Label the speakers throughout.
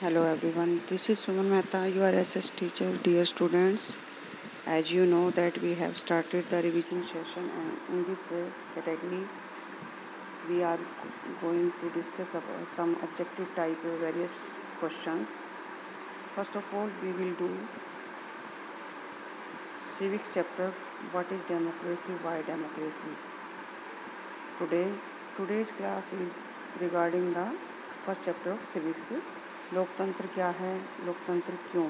Speaker 1: Hello everyone, this is Suman Mehta, your SS teacher. Dear students, as you know that we have started the revision session, and in this category we are going to discuss about some objective type various questions. First of all, we will do civics chapter. What is democracy? Why democracy? Today's class is regarding the first chapter of civics. लोकतंत्र क्या है, लोकतंत्र क्यों,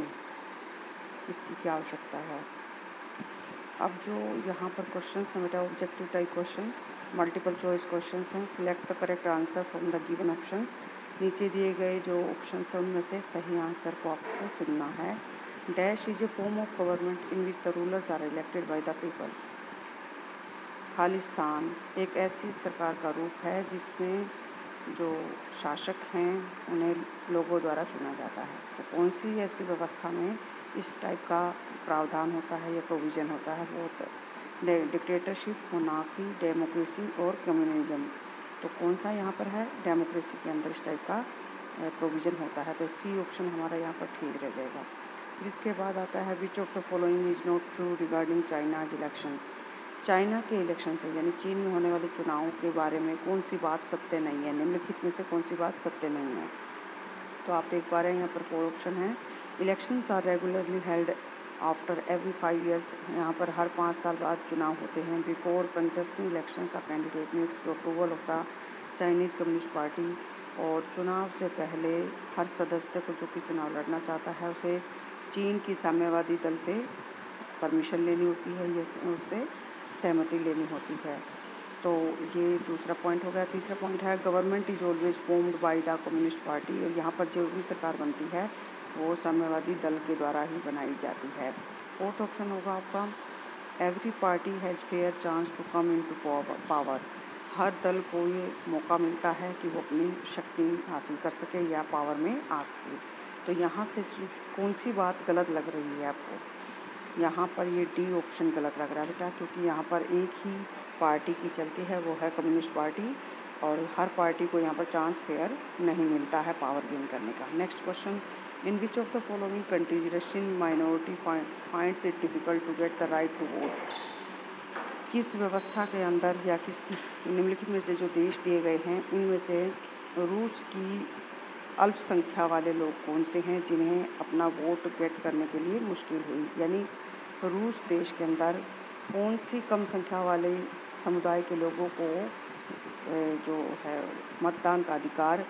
Speaker 1: इसकी क्या आवश्यकता है। अब जो यहाँ पर क्वेश्चंस हैं बेटा, objective type questions, multiple choice questions हैं। Select the correct answer from the given options. नीचे दिए गए जो ऑप्शंस हैं उनमें से सही आंसर को आपको चुनना है। Dash is a form of government in which the rulers are elected by the people. Khalistan एक ऐसी सरकार का रूप है जिसमें जो शासक हैं उन्हें लोगों द्वारा चुना जाता है। तो कौन सी ऐसी व्यवस्था में इस टाइप का प्रावधान होता है या प्रोविज़न होता है, वो डिक्टेटरशिप, मोनार्की, डेमोक्रेसी और कम्युनिज्म। तो कौन सा यहाँ पर है, डेमोक्रेसी के अंदर इस टाइप का प्रोविज़न होता है। तो सी ऑप्शन हमारा यहाँ पर ठीक रह जाएगा। फिर इसके बाद आता है विच of the following is not true regarding China's election. China के इलेक्शन से यानी चीन में होने वाले चुनावों के बारे में कौन सी बात सत्य नहीं है, निम्नलिखित में से कौन सी बात सत्य नहीं है। तो आप देख पा रहे हैं यहाँ पर 4 ऑप्शन है। Elections are regularly held after every 5 years. यहाँ पर हर 5 साल बाद चुनाव होते हैं। Before contesting elections a candidate needs to approval of the Chinese Communist Party. और चुनाव से पहले हर सदस्य को जो कि चुनाव लड़ना चाहता है उसे चीन की साम्यवादी दल से परमिशन लेनी होती है, ये उससे सहमति लेनी होती है। तो ये दूसरा पॉइंट हो गया। तीसरा पॉइंट है government is always formed by the communist Party. और यहाँ पर जो भी सरकार बनती है वो साम्यवादी दल के द्वारा ही बनाई जाती है। फोर्थ ऑप्शन होगा आपका every party has fair chance to come into power. हर दल को ये मौका मिलता है कि वो अपनी शक्ति हासिल कर सके या पावर में आ सके। तो यहाँ से कौन सी बात गलत लग रही है आपको, यहाँ पर ये डी ऑप्शन गलत लग रहा है बेटा, क्योंकि यहाँ पर एक ही पार्टी की चलती है, वो है कम्युनिस्ट पार्टी, और हर पार्टी को यहाँ पर चांस फेयर नहीं मिलता है पावर गेन करने का। Next question, in which of the following countries Russian minority finds it difficult to get the right to vote. किस व्यवस्था के अंदर या किस निम्नलिखित में से जो देश दिए गए हैं इनमें से रूस की अल्पसंख्या वाले लोग कौन से हैं जिन्हें अपना वोट गेट करने के लिए मुश्किल हुई। यानी रूस देश के अंदर कौन सी कम संख्या वाले समुदाय के लोगों को जो है मतदान का अधिकार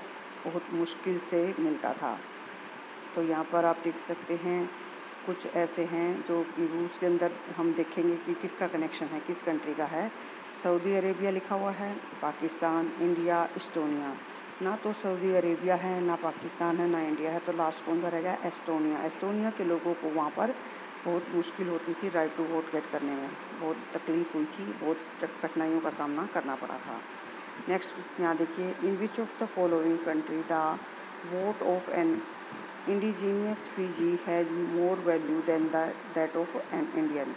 Speaker 1: बहुत मुश्किल से मिलता था। तो यहाँ पर आप देख सकते हैं कुछ ऐसे हैं जो कि रूस के अंदर हम देखेंगे कि किसका कनेक्शन है, किस कंट्री का है। सऊदी अरेबिया लिखा हुआ है, पाकिस्तान, इंडिया, एस्टोनिया। ना तो सऊदी अरेबिया है, ना पाकिस्तान है, ना इंडिया है, तो लास्ट कौन सा रह गया, एस्टोनिया। एस्टोनिया के लोगों को वहाँ पर बहुत मुश्किल होती थी राइट टू वोट गेट करने में, बहुत तकलीफ़ हुई थी, बहुत कठिनाइयों का सामना करना पड़ा था। नेक्स्ट यहाँ देखिए, in which of the following country the vote of an indigenous Fiji has more value than that of an Indian.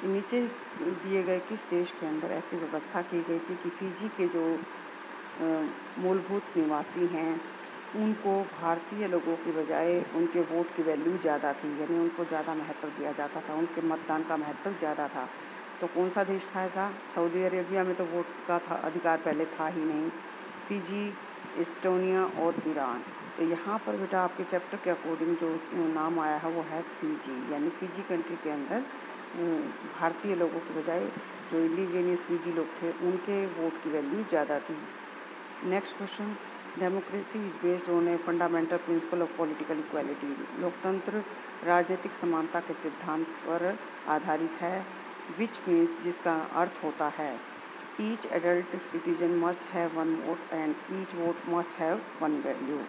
Speaker 1: नीचे दिए गए किस देश के अंदर ऐसी व्यवस्था की गई थी कि फीजी के जो मूलभूत निवासी हैं उनको भारतीय लोगों की बजाय उनके वोट की वैल्यू ज़्यादा थी, यानी उनको ज़्यादा महत्व दिया जाता था, उनके मतदान का महत्व ज़्यादा था। तो कौन सा देश था ऐसा, सऊदी अरेबिया में तो वोट का अधिकार पहले था ही नहीं, फिजी, एस्टोनिया और ईरान। तो यहाँ पर बेटा आपके चैप्टर के अकॉर्डिंग जो नाम आया है वो है फिजी, यानी फिजी कंट्री के अंदर भारतीय लोगों की बजाय जो इंडिजीनियस फिजी लोग थे उनके वोट की वैल्यू ज़्यादा थी। Next question, democracy is based on a fundamental principle of political equality. लोकतंत्र राजनीतिक समानता के सिद्धांत पर आधारित है, विच मीन्स जिसका अर्थ होता है each adult citizen must have one vote and each vote must have one value.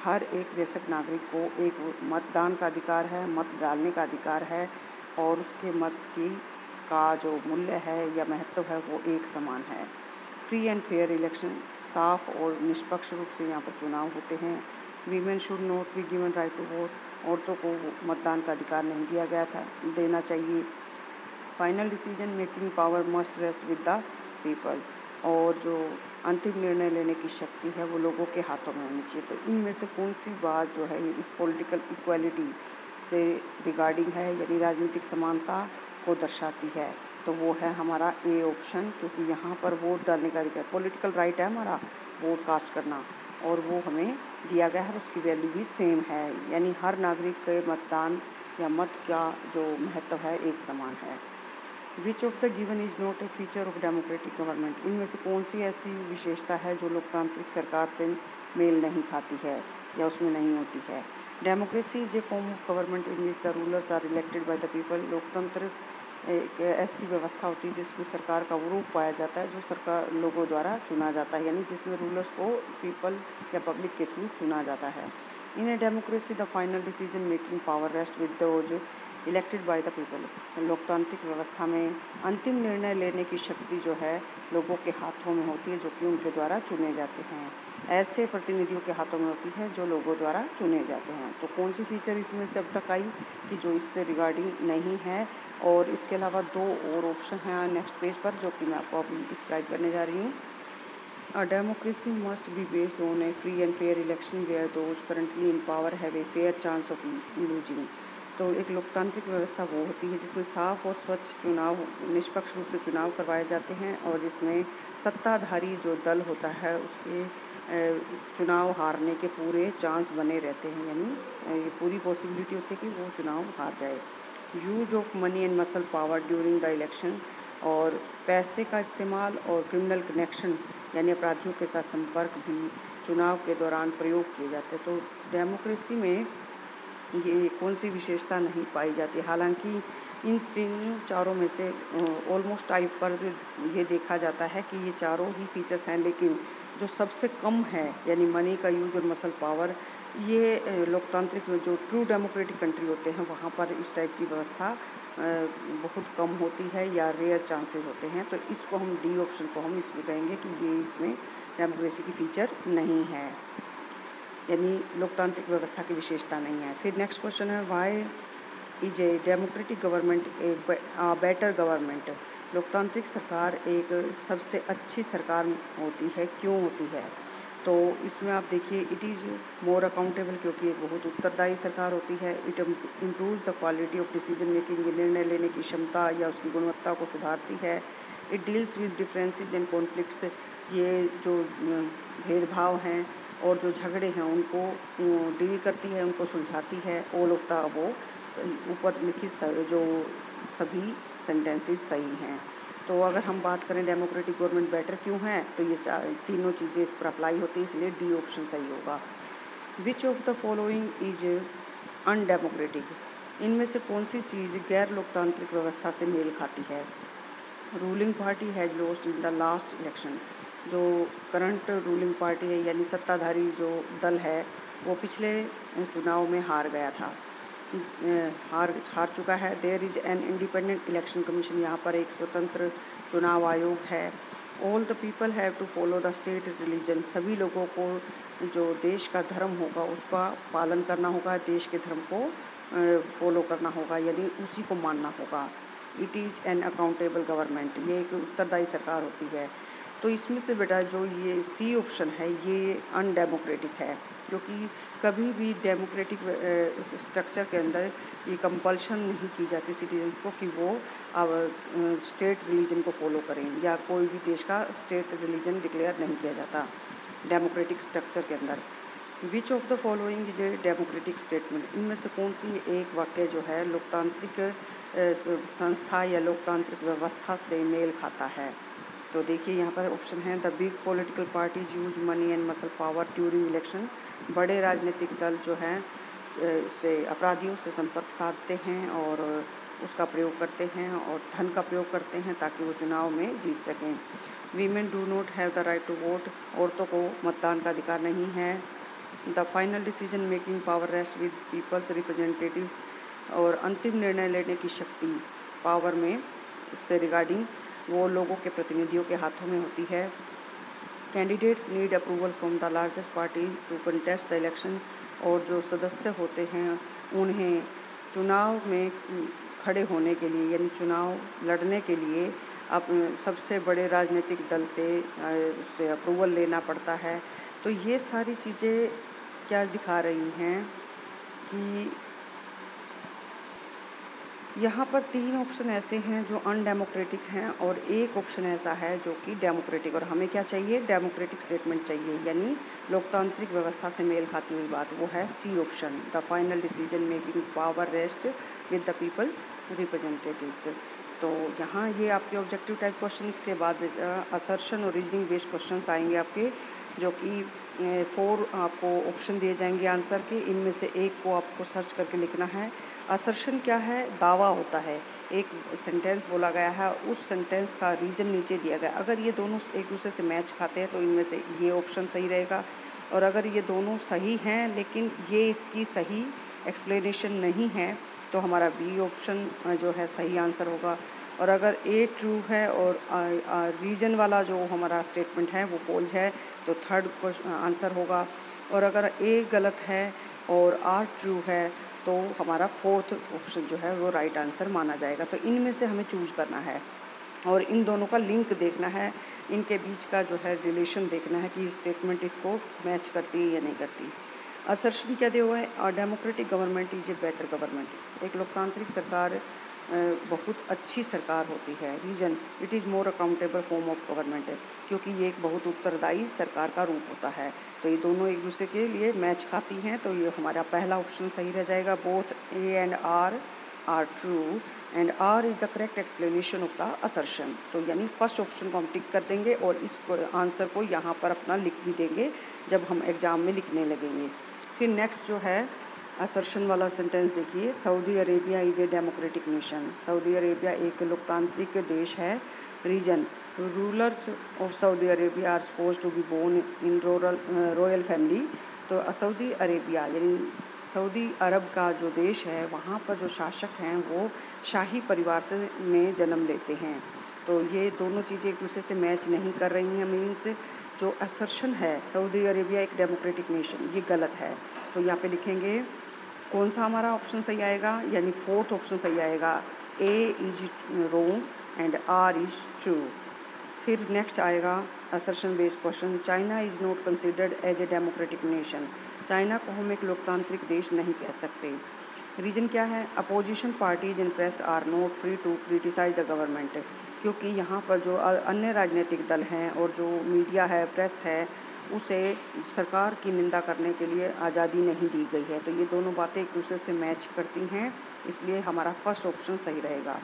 Speaker 1: हर एक वयस्क नागरिक को एक मतदान का अधिकार है, मत डालने का अधिकार है, और उसके मत की का जो मूल्य है या महत्व है वो एक समान है। फ्री एंड फेयर इलेक्शन, साफ और निष्पक्ष रूप से यहाँ पर चुनाव होते हैं। Women should not be given right to vote, औरतों को मतदान का अधिकार नहीं दिया गया था, देना चाहिए। Final decision making power must rest with the people, और जो अंतिम निर्णय लेने की शक्ति है वो लोगों के हाथों में होनी चाहिए। तो इनमें से कौन सी बात जो है इस पॉलिटिकल इक्वालिटी से रिगार्डिंग है, यानी राजनीतिक समानता को दर्शाती है? तो वो है हमारा ए ऑप्शन, क्योंकि यहाँ पर वोट डालने का अधिकार, पॉलिटिकल राइट है हमारा वोट कास्ट करना, और वो हमें दिया गया है, उसकी वैल्यू भी सेम है, यानी हर नागरिक के मतदान या मत का जो महत्व है एक समान है। विच of the given is not a feature of democratic government? इनमें से कौन सी ऐसी विशेषता है जो लोकतांत्रिक सरकार से मेल नहीं खाती है या उसमें नहीं होती है? Democracy is a form of government in which the rulers are elected by the people. लोकतंत्र एक ऐसी व्यवस्था होती है जिसमें सरकार का वो रूप पाया जाता है जो सरकार लोगों द्वारा चुना जाता है, यानी जिसमें रूलर्स को पीपल या पब्लिक के थ्रू चुना जाता है। In a democracy the final decision making power rest with those elected by the people. लोकतांत्रिक व्यवस्था में अंतिम निर्णय लेने की शक्ति जो है लोगों के हाथों में होती है, जो कि उनके द्वारा चुने जाते हैं। ऐसे प्रतिनिधियों के हाथों में होती है जो लोगों द्वारा चुने जाते हैं। तो कौन सी फीचर इसमें से अब तक आई कि जो इससे रिगार्डिंग नहीं है? और इसके अलावा 2 और ऑप्शन हैं नेक्स्ट पेज पर, जो कि मैं आपको अभी डिस्क्राइब करने जा रही हूँ। A democracy must be based on a free and fair election where those currently in power have a fair chance of losing। तो एक लोकतांत्रिक व्यवस्था वो होती है जिसमें साफ और स्वच्छ चुनाव, निष्पक्ष रूप से चुनाव करवाए जाते हैं, और जिसमें सत्ताधारी जो दल होता है उसके चुनाव हारने के पूरे चांस बने रहते हैं, यानी ये पूरी पॉसिबिलिटी होती है कि वो चुनाव हार जाए। Use of money and muscle power during the election, और पैसे का इस्तेमाल और क्रिमिनल कनेक्शन यानी अपराधियों के साथ संपर्क भी चुनाव के दौरान प्रयोग किए जाते हैं। तो डेमोक्रेसी में ये कौन सी विशेषता नहीं पाई जाती? हालांकि इन चारों में से ऑलमोस्ट टाइप पर ये देखा जाता है कि ये चारों ही फीचर्स हैं, लेकिन जो सबसे कम है यानी मनी का यूज और मसल पावर, ये लोकतांत्रिक जो ट्रू डेमोक्रेटिक कंट्री होते हैं वहाँ पर इस टाइप की व्यवस्था बहुत कम होती है या रेयर चांसेस होते हैं। तो इसको हम डी ऑप्शन को हम इसमें कहेंगे कि ये इसमें डेमोक्रेसी की फीचर नहीं है, यानी लोकतांत्रिक व्यवस्था की विशेषता नहीं है। फिर नेक्स्ट क्वेश्चन है, why is a democratic government a better government? लोकतांत्रिक सरकार एक सबसे अच्छी सरकार होती है, क्यों होती है? तो इसमें आप देखिए, इट इज़ मोर अकाउंटेबल, क्योंकि एक बहुत उत्तरदायी सरकार होती है। It improves the quality of decision making, निर्णय लेने की क्षमता या उसकी गुणवत्ता को सुधारती है। It deals with differences and conflicts, ये जो भेदभाव हैं और जो झगड़े हैं उनको डील करती है, उनको सुलझाती है। ऑल ऑफ द अबव ऊपर लिखित जो सभी सेंटेंसेस सही हैं। तो अगर हम बात करें डेमोक्रेटिक गवर्नमेंट बेटर क्यों है, तो ये तीनों चीज़ें इस पर अप्लाई होती है, इसलिए डी ऑप्शन सही होगा। विच of the following is undemocratic? इनमें से कौन सी चीज़ गैर लोकतांत्रिक व्यवस्था से मेल खाती है? Ruling party has lost in the last election, जो करंट रूलिंग पार्टी है यानी सत्ताधारी जो दल है वो पिछले चुनाव में हार गया था, हार चुका है। There is an independent election commission, यहाँ पर एक स्वतंत्र चुनाव आयोग है। All the people have to follow the state religion, सभी लोगों को जो देश का धर्म होगा उसका पालन करना होगा, देश के धर्म को फॉलो करना होगा, यानी उसी को मानना होगा। It is an accountable government, ये एक उत्तरदायी सरकार होती है। तो इसमें से बेटा जो ये सी ऑप्शन है ये अनडेमोक्रेटिक है, क्योंकि कभी भी डेमोक्रेटिक स्ट्रक्चर के अंदर ये कंपल्शन नहीं की जाती सिटीजन्स को कि वो स्टेट रिलीजन को फॉलो करें, या कोई भी देश का स्टेट रिलीजन डिक्लेयर नहीं किया जाता डेमोक्रेटिक स्ट्रक्चर के अंदर। विच of the following is a democratic statement? इनमें से कौन सी एक वाक्य जो है लोकतांत्रिक संस्था या लोकतांत्रिक व्यवस्था से मेल खाता है? तो देखिए यहाँ पर ऑप्शन है, the big political parties use money and muscle power during election, बड़े राजनीतिक दल जो हैं से अपराधियों से संपर्क साधते हैं और उसका प्रयोग करते हैं और धन का प्रयोग करते हैं ताकि वो चुनाव में जीत सकें। Women do not have the right to vote, औरतों को मतदान का अधिकार नहीं है। The final decision making power rest with people's representatives, और अंतिम निर्णय लेने की शक्ति पावर में से रिगार्डिंग वो लोगों के प्रतिनिधियों के हाथों में होती है। Candidates need approval from the largest party to contest the election, और जो सदस्य होते हैं उन्हें चुनाव में खड़े होने के लिए यानी चुनाव लड़ने के लिए अब सबसे बड़े राजनीतिक दल से उससे अप्रूवल लेना पड़ता है। तो ये सारी चीज़ें क्या दिखा रही हैं कि यहाँ पर 3 ऑप्शन ऐसे हैं जो अनडेमोक्रेटिक हैं और एक ऑप्शन ऐसा है जो कि डेमोक्रेटिक। और हमें क्या चाहिए? डेमोक्रेटिक स्टेटमेंट चाहिए, यानी लोकतांत्रिक व्यवस्था से मेल खाती हुई बात। वो है C option, the final decision making power rest with the people's representatives. तो यहाँ ये आपके ऑब्जेक्टिव टाइप क्वेश्चन, के बाद असर्शन और रीजनिंग बेस्ड क्वेश्चन आएंगे आपके, जो कि 4 आपको ऑप्शन दिए जाएंगे आंसर के। इनमें से एक को आपको सर्च करके लिखना है। असर्शन क्या है? दावा होता है, एक सेंटेंस बोला गया है, उस सेंटेंस का रीजन नीचे दिया गया। अगर ये दोनों एक दूसरे से मैच खाते हैं तो इनमें से ये ऑप्शन सही रहेगा। और अगर ये दोनों सही हैं लेकिन ये इसकी सही एक्सप्लेनेशन नहीं है तो हमारा बी ऑप्शन जो है सही आंसर होगा। और अगर ए ट्रू है और रीजन वाला जो हमारा स्टेटमेंट है वो फॉल्स है तो थर्ड आंसर होगा। और अगर ए गलत है और आर ट्रू है तो हमारा फोर्थ ऑप्शन जो है वो राइट आंसर माना जाएगा। तो इनमें से हमें चूज करना है और इन दोनों का लिंक देखना है, इनके बीच का जो है रिलेशन देखना है कि स्टेटमेंट इसको मैच करती है या नहीं करती। असर्शन क्या दिया हुआ है? Democratic government is a better government. एक लोकतांत्रिक सरकार बहुत अच्छी सरकार होती है। Reason, it is more accountable form of government है, क्योंकि ये एक बहुत उत्तरदायी सरकार का रूप होता है। तो ये दोनों एक दूसरे के लिए मैच खाती हैं, तो ये हमारा पहला ऑप्शन सही रह जाएगा। Both A and R are true and R is the correct explanation of the assertion. तो यानी फर्स्ट ऑप्शन को हम टिक कर देंगे और इस आंसर को यहाँ पर अपना लिख भी देंगे जब हम एग्ज़ाम में लिखने लगेंगे। फिर नेक्स्ट जो है असर्शन वाला सेंटेंस देखिए, Saudi Arabia is a democratic nation. Saudi Arabia एक लोकतांत्रिक देश है। Reason, rulers of Saudi Arabia are suppose to be born in royal family. तो सऊदी अरेबिया यानी सऊदी अरब का जो देश है वहाँ पर जो शासक हैं वो शाही परिवार से में जन्म लेते हैं। तो ये दोनों चीज़ें एक दूसरे से मैच नहीं कर रही हैं। मीन्स जो असर्शन है सऊदी अरेबिया एक डेमोक्रेटिक नेशन, ये गलत है। तो यहाँ पे लिखेंगे कौन सा हमारा ऑप्शन सही आएगा, यानी फोर्थ ऑप्शन सही आएगा, A is wrong and R is true. फिर नेक्स्ट आएगा assertion based question, China is not considered as a democratic nation. China को हम एक लोकतांत्रिक देश नहीं कह सकते। रीज़न क्या है? Opposition parties and press are not free to criticise the government. क्योंकि यहाँ पर जो अन्य राजनीतिक दल हैं और जो मीडिया है, प्रेस है, उसे सरकार की निंदा करने के लिए आज़ादी नहीं दी गई है। तो ये दोनों बातें एक दूसरे से मैच करती हैं, इसलिए हमारा फर्स्ट ऑप्शन सही रहेगा।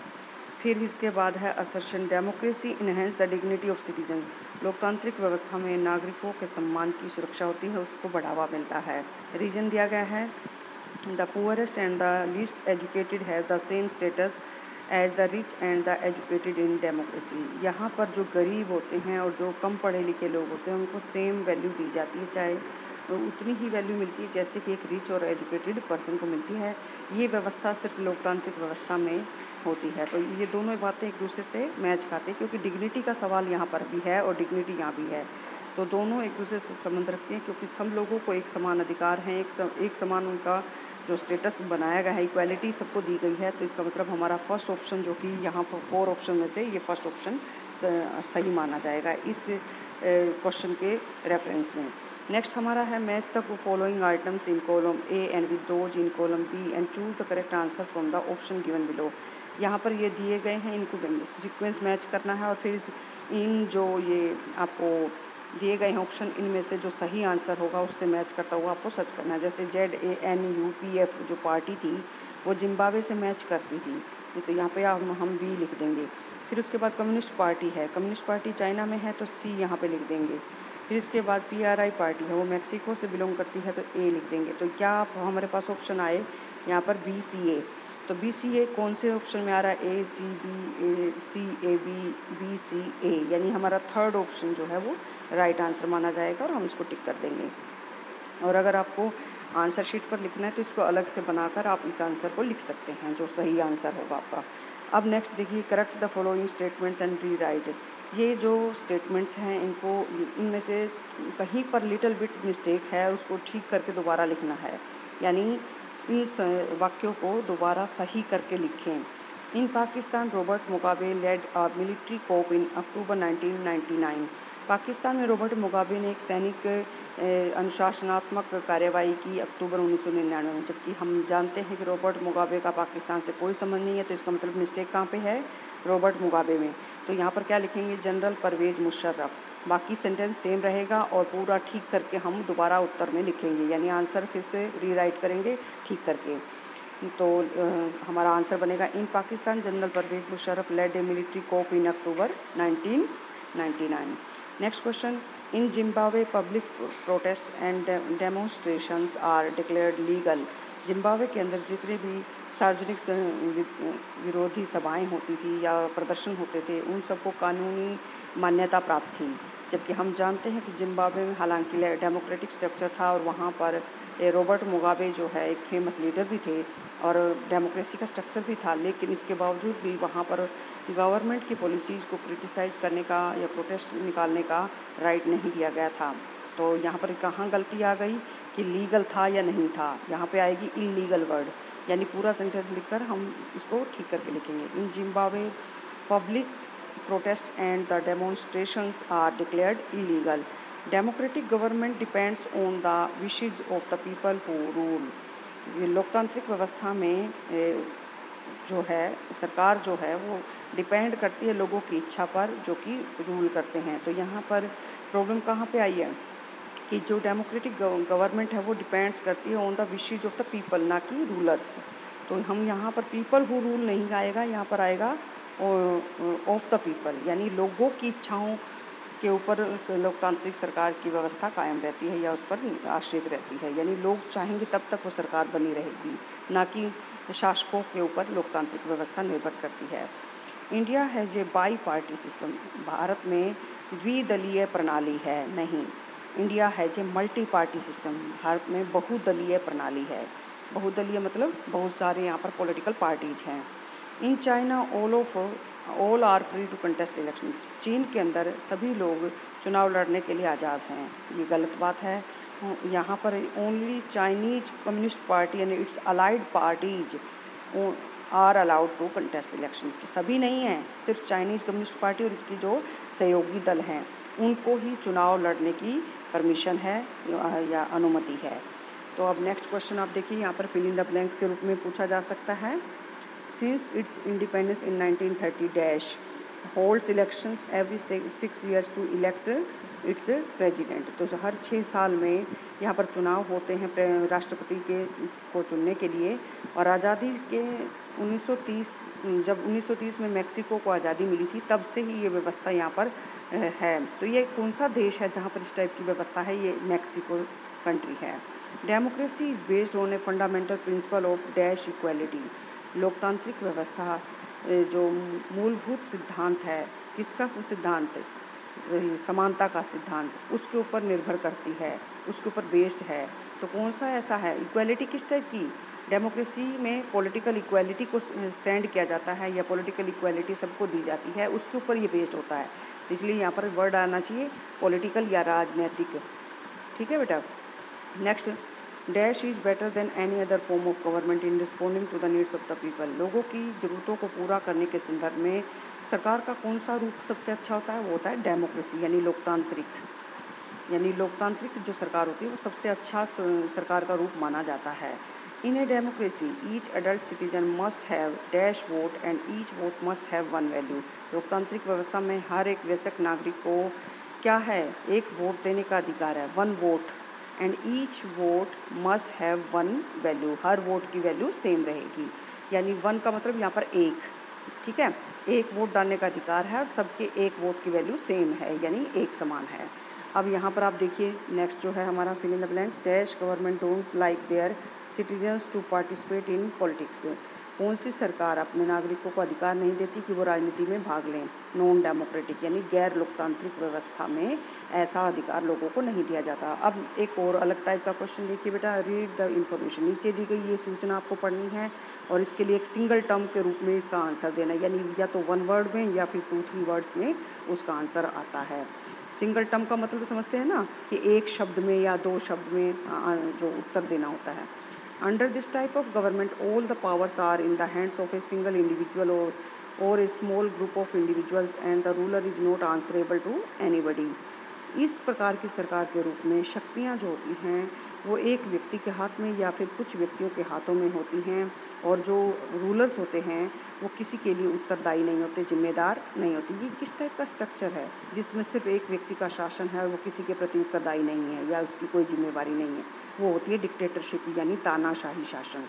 Speaker 1: फिर इसके बाद है assertion, democracy enhance the dignity of citizen. लोकतांत्रिक व्यवस्था में नागरिकों के सम्मान की सुरक्षा होती है, उसको बढ़ावा मिलता है। रीजन दिया गया है, the poorest and the least educated have the same status as the rich and the educated in democracy. यहाँ पर जो गरीब होते हैं और जो कम पढ़े लिखे लोग होते हैं उनको सेम वैल्यू दी जाती है, चाहे उतनी ही वैल्यू मिलती है जैसे कि एक रिच और एजुकेटेड पर्सन को मिलती है। ये व्यवस्था सिर्फ लोकतांत्रिक व्यवस्था में होती है। तो ये दोनों बातें एक दूसरे से मैच खाती है, क्योंकि डिग्निटी का सवाल यहाँ पर भी है और डिग्निटी यहाँ भी है। तो दोनों एक दूसरे से संबंध रखती हैं, क्योंकि सब लोगों को एक समान अधिकार हैं, एक समान उनका जो स्टेटस बनाया गया है, इक्वालिटी सबको दी गई है। तो इसका मतलब हमारा फर्स्ट ऑप्शन जो कि यहाँ पर 4 ऑप्शन में से ये फर्स्ट ऑप्शन सही माना जाएगा इस क्वेश्चन के रेफरेंस में। नेक्स्ट हमारा है match the following items in column A and with those in column B and choose the correct answer from the option given below. यहाँ पर ये दिए गए हैं, इनको सीक्वेंस मैच करना है और फिर इन जो ये आपको दिए गए हैं ऑप्शन, इनमें से जो सही आंसर होगा उससे मैच करता हुआ आपको सर्च करना है। जैसे ZANUPF जो पार्टी थी वो जिम्बाब्वे से मैच करती थी, तो यहाँ पे हम बी लिख देंगे। फिर उसके बाद कम्युनिस्ट पार्टी है, कम्युनिस्ट पार्टी चाइना में है तो सी यहाँ पे लिख देंगे। फिर इसके बाद PRI पार्टी है, वो मैक्सिको से बिलोंग करती है तो ए लिख देंगे। तो क्या हमारे पास ऑप्शन आए यहाँ पर BCA। तो BCA कौन से ऑप्शन में आ रहा है? ACBCAB यानी हमारा थर्ड ऑप्शन जो है वो राइट आंसर माना जाएगा और हम इसको टिक कर देंगे। और अगर आपको आंसर शीट पर लिखना है तो इसको अलग से बनाकर आप इस आंसर को लिख सकते हैं जो सही आंसर होगा आपका। अब नेक्स्ट देखिए, correct the following statements and rewrite. ये जो स्टेटमेंट्स हैं इनको इनमें से कहीं पर लिटिल बिट मिस्टेक है, उसको ठीक करके दोबारा लिखना है, यानी इस वाक्यों को दोबारा सही करके लिखें। In Pakistan, Robert Mugabe led a military coup in October 1999. Pakistan में रॉबर्ट मुगाबे ने एक सैनिक अनुशासनात्मक कार्यवाही की अक्टूबर 1999 में, जबकि हम जानते हैं कि रॉबर्ट मुगाबे का पाकिस्तान से कोई संबंध नहीं है। तो इसका मतलब मिस्टेक कहाँ पे है? रॉबर्ट मुगाबे में। तो यहाँ पर क्या लिखेंगे? जनरल परवेज मुशर्रफ। बाकी सेंटेंस सेम रहेगा और पूरा ठीक करके हम दोबारा उत्तर में लिखेंगे, यानी आंसर फिर से रीराइट करेंगे ठीक करके। तो हमारा आंसर बनेगा in Pakistan general Pervez Musharraf led a military coup in October 1999। Next question, in Zimbabwe public protest and demonstrations are declared legal. Zimbabwe के अंदर जितने भी सार्वजनिक विरोधी सभाएं होती थी या प्रदर्शन होते थे, उन सबको कानूनी मान्यता प्राप्त थी। जबकि हम जानते हैं कि जिम्बाब्वे में हालांकि डेमोक्रेटिक स्ट्रक्चर था और वहाँ पर रॉबर्ट मुगाबे जो है एक फेमस लीडर भी थे और डेमोक्रेसी का स्ट्रक्चर भी था, लेकिन इसके बावजूद भी वहाँ पर गवर्नमेंट की पॉलिसीज़ को क्रिटिसाइज़ करने का या प्रोटेस्ट निकालने का राइट नहीं दिया गया था। तो यहाँ पर कहाँ गलती आ गई कि लीगल था या नहीं था? यहाँ पे आएगी इलीगल वर्ड, यानी पूरा सेंटेंस लिखकर हम इसको ठीक करके लिखेंगे। In Zimbabwe public protest and the demonstrations are declared illegal. Democratic government depends on the wishes of the people who rule. ये लोकतांत्रिक व्यवस्था में जो है सरकार जो है वो डिपेंड करती है लोगों की इच्छा पर जो कि रूल करते हैं। तो यहाँ पर प्रॉब्लम कहाँ पे आई है कि जो डेमोक्रेटिक गवर्नमेंट है वो डिपेंड्स करती है on the wishes of the people, ना कि रूलर्स। तो हम यहाँ पर पीपल हु रूल नहीं आएगा, यहाँ पर आएगा ऑफ द पीपल, यानी लोगों की इच्छाओं के ऊपर लोकतांत्रिक सरकार की व्यवस्था कायम रहती है या उस पर आश्रित रहती है। यानी लोग चाहेंगे तब तक वो सरकार बनी रहेगी, ना कि शासकों के ऊपर लोकतांत्रिक व्यवस्था निर्भर करती है। India has a bi party system. Bharat में द्विदलीय प्रणाली है नहीं। India has a multi party system. Bharat में बहुदलीय प्रणाली है। बहुदलीय मतलब बहुत सारे यहाँ पर पॉलिटिकल पार्टीज हैं। In China all are free to contest election. चीन के अंदर सभी लोग चुनाव लड़ने के लिए आज़ाद हैं। ये गलत बात है। यहाँ पर ओनली चाइनीज कम्युनिस्ट पार्टी यानी its allied parties are allowed to contest election. सभी नहीं हैं, सिर्फ चाइनीज कम्युनिस्ट पार्टी और इसकी जो सहयोगी दल हैं उनको ही चुनाव लड़ने की परमिशन है या अनुमति है। तो अब नेक्स्ट क्वेश्चन आप देखिए, यहाँ पर फिल इन द ब्लैंक्स के रूप में पूछा जा सकता है। Since its independence in 1930 holds elections every 6 years to elect its president। तो हर 6 साल में यहाँ पर चुनाव होते हैं राष्ट्रपति को चुनने के लिए। और आज़ादी के 1930 जब 1930 में मैक्सिको को आज़ादी मिली थी तब से ही ये व्यवस्था यहाँ पर है। तो ये कौन सा देश है जहाँ पर इस टाइप की व्यवस्था है? ये मैक्सिको कंट्री है। Democracy is based on a fundamental principle of dash equality. लोकतांत्रिक व्यवस्था जो मूलभूत सिद्धांत है, किसका सिद्धांत? समानता का सिद्धांत, उसके ऊपर निर्भर करती है, उसके ऊपर बेस्ड है। तो कौन सा ऐसा है? इक्वालिटी किस टाइप की? डेमोक्रेसी में पॉलिटिकल इक्वालिटी को स्टैंड किया जाता है या पॉलिटिकल इक्वालिटी सबको दी जाती है, उसके ऊपर ये बेस्ड होता है। इसलिए यहाँ पर वर्ड आना चाहिए पॉलिटिकल या राजनैतिक। ठीक है बेटा। Next, dash is better than any other form of government in responding to the needs of the people. लोगों की ज़रूरतों को पूरा करने के संदर्भ में सरकार का कौन सा रूप सबसे अच्छा होता है? वो होता है डेमोक्रेसी, यानी लोकतांत्रिक। यानी लोकतांत्रिक जो सरकार होती है वो सबसे अच्छा सरकार का रूप माना जाता है। In a democracy each adult citizen must have dash vote and each vote must have one value. लोकतांत्रिक व्यवस्था में हर एक वयस्क नागरिक को क्या है? एक वोट देने का अधिकार है, one vote. And each vote must have one value. Her vote की वैल्यू सेम रहेगी, यानी वन का मतलब यहाँ पर एक। ठीक है, एक वोट डालने का अधिकार है और सबके एक वोट की वैल्यू सेम है, यानी एक समान है। अब यहाँ पर आप देखिए नेक्स्ट जो है हमारा fill in the blanks. Dash government don't like their citizens to participate in politics. कौन सी सरकार अपने नागरिकों को अधिकार नहीं देती कि वो राजनीति में भाग लें? नॉन डेमोक्रेटिक, यानी गैर लोकतांत्रिक व्यवस्था में ऐसा अधिकार लोगों को नहीं दिया जाता। अब एक और अलग टाइप का क्वेश्चन देखिए बेटा। Read the information. नीचे दी गई ये सूचना आपको पढ़नी है और इसके लिए एक सिंगल टर्म के रूप में इसका आंसर देना है, यानी या तो वन वर्ड में या फिर 2-3 वर्ड्स में उसका आंसर आता है। सिंगल टर्म का मतलब समझते हैं ना कि एक शब्द में या 2 शब्द में जो उत्तर देना होता है। Under this type of government, all the powers are in the hands of a single individual or a small group of individuals, and the ruler is not answerable to anybody. इस प्रकार की सरकार के रूप में शक्तियाँ जो होती हैं वो एक व्यक्ति के हाथ में या फिर कुछ व्यक्तियों के हाथों में होती हैं, और जो रूलर्स होते हैं वो किसी के लिए उत्तरदायी नहीं होते, जिम्मेदार नहीं होती। ये किस टाइप का स्ट्रक्चर है जिसमें सिर्फ एक व्यक्ति का शासन है और वो किसी के प्रति उत्तरदायी नहीं है या उसकी कोई जिम्मेवारी नहीं है, वो होती है डिक्टेटरशिप यानी तानाशाही शासन।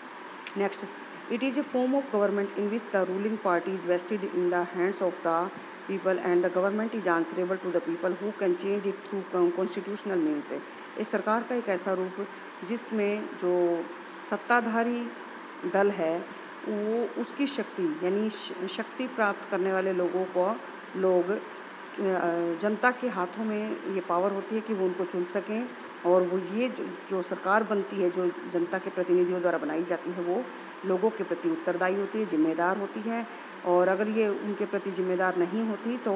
Speaker 1: Next, it is a form of government in which the ruling party is vested in the hands of the people and the government is answerable to the people who can change it through constitutional means है। इस सरकार का एक ऐसा रूप जिसमें जो सत्ताधारी दल है वो उसकी शक्ति यानी शक्ति प्राप्त करने वाले लोगों को जनता के हाथों में ये पावर होती है कि वो उनको चुन सकें, और वो ये जो सरकार बनती है जो जनता के प्रतिनिधियों द्वारा बनाई जाती है वो लोगों के प्रति उत्तरदायी होती है, जिम्मेदार होती है। और अगर ये उनके प्रति जिम्मेदार नहीं होती तो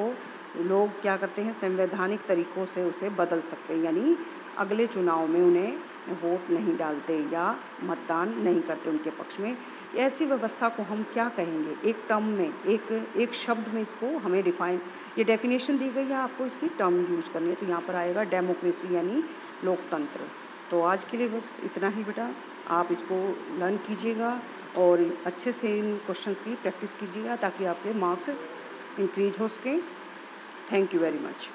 Speaker 1: लोग क्या करते हैं, संवैधानिक तरीक़ों से उसे बदल सकते हैं, यानी अगले चुनाव में उन्हें वोट नहीं डालते या मतदान नहीं करते उनके पक्ष में। ऐसी व्यवस्था को हम क्या कहेंगे, एक टर्म में एक शब्द में इसको हमें ये डेफिनेशन दी गई है, आपको इसकी टर्म यूज करनी है। तो यहाँ पर आएगा डेमोक्रेसी यानी लोकतंत्र। तो आज के लिए बस इतना ही बेटा, आप इसको लर्न कीजिएगा और अच्छे से इन क्वेश्चंस की प्रैक्टिस कीजिएगा ताकि आपके मार्क्स इंक्रीज हो सकें। Thank you very much.